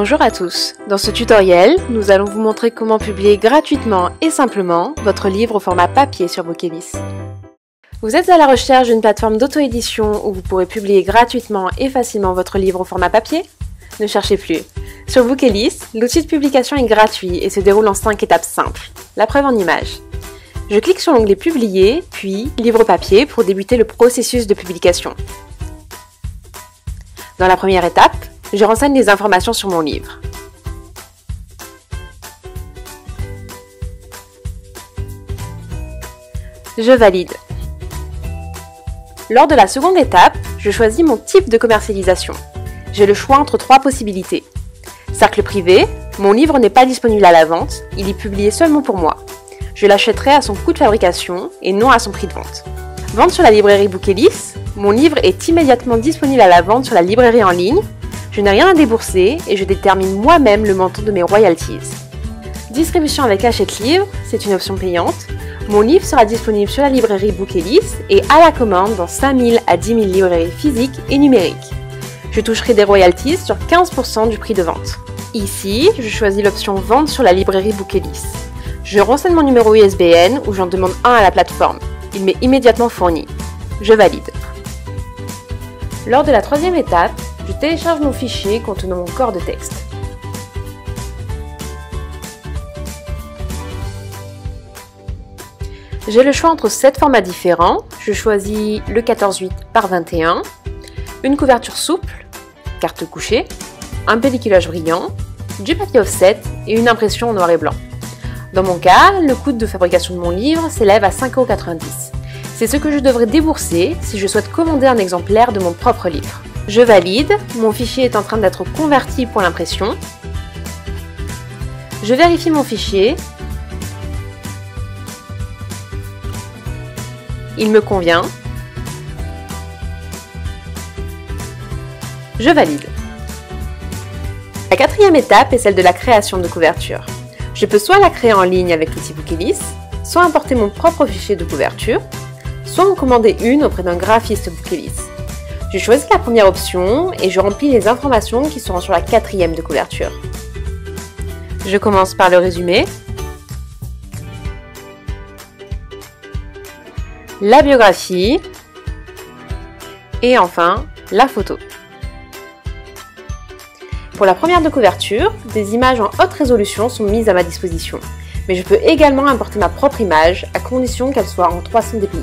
Bonjour à tous, dans ce tutoriel, nous allons vous montrer comment publier gratuitement et simplement votre livre au format papier sur Bookelist. Vous êtes à la recherche d'une plateforme d'auto-édition où vous pourrez publier gratuitement et facilement votre livre au format papier? Ne cherchez plus. Sur Bookelist, l'outil de publication est gratuit et se déroule en 5 étapes simples. La preuve en images. Je clique sur l'onglet Publier, puis Livre papier pour débuter le processus de publication. Dans la première étape, je renseigne les informations sur mon livre. Je valide. Lors de la seconde étape, je choisis mon type de commercialisation. J'ai le choix entre 3 possibilités. Cercle privé, mon livre n'est pas disponible à la vente, il est publié seulement pour moi. Je l'achèterai à son coût de fabrication et non à son prix de vente. Vente sur la librairie Bookelist, mon livre est immédiatement disponible à la vente sur la librairie en ligne. Je n'ai rien à débourser et je détermine moi-même le montant de mes royalties. Distribution avec Hachette-Livre, c'est une option payante. Mon livre sera disponible sur la librairie Bookelist et à la commande dans 5000 à 10 000 librairies physiques et numériques. Je toucherai des royalties sur 15% du prix de vente. Ici, je choisis l'option Vente sur la librairie Bookelist. Je renseigne mon numéro ISBN ou j'en demande un à la plateforme. Il m'est immédiatement fourni. Je valide. Lors de la troisième étape, je télécharge mon fichier contenant mon corps de texte. J'ai le choix entre 7 formats différents. Je choisis le 14,8 par 21, une couverture souple, carte couchée, un pelliculage brillant, du papier offset et une impression en noir et blanc. Dans mon cas, le coût de fabrication de mon livre s'élève à 5,90 €. C'est ce que je devrais débourser si je souhaite commander un exemplaire de mon propre livre. Je valide, mon fichier est en train d'être converti pour l'impression. Je vérifie mon fichier. Il me convient. Je valide. La quatrième étape est celle de la création de couverture. Je peux soit la créer en ligne avec l'outil Bookelist, soit importer mon propre fichier de couverture, soit en commander une auprès d'un graphiste Bookelist. Je choisis la première option et je remplis les informations qui seront sur la 4e de couverture. Je commence par le résumé, la biographie et enfin la photo. Pour la première de couverture, des images en haute résolution sont mises à ma disposition, mais je peux également importer ma propre image à condition qu'elle soit en 300 dpi.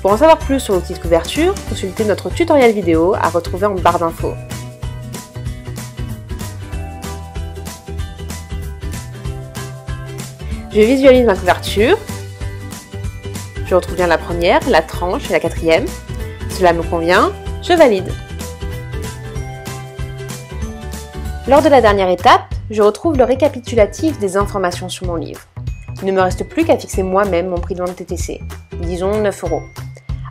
Pour en savoir plus sur l'outil de couverture, consultez notre tutoriel vidéo à retrouver en barre d'infos. Je visualise ma couverture. Je retrouve bien la première, la tranche et la 4e. Cela me convient, je valide. Lors de la dernière étape, je retrouve le récapitulatif des informations sur mon livre. Il ne me reste plus qu'à fixer moi-même mon prix de vente TTC, disons 9 €.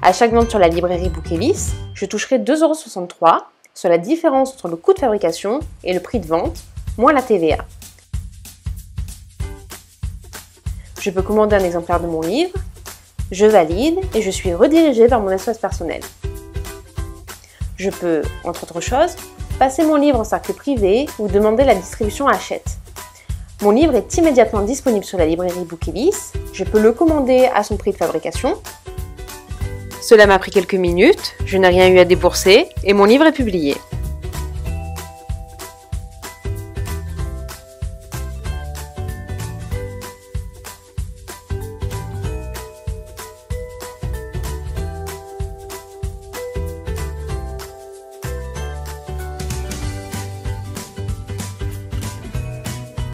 À chaque vente sur la librairie Bookelist, je toucherai 2,63 €, soit la différence entre le coût de fabrication et le prix de vente, moins la TVA. Je peux commander un exemplaire de mon livre, je valide et je suis redirigée vers mon espace personnel. Je peux, entre autres choses, passer mon livre en cercle privé ou demander la distribution à Hachette. Mon livre est immédiatement disponible sur la librairie Bookelist, je peux le commander à son prix de fabrication. Cela m'a pris quelques minutes, je n'ai rien eu à débourser et mon livre est publié.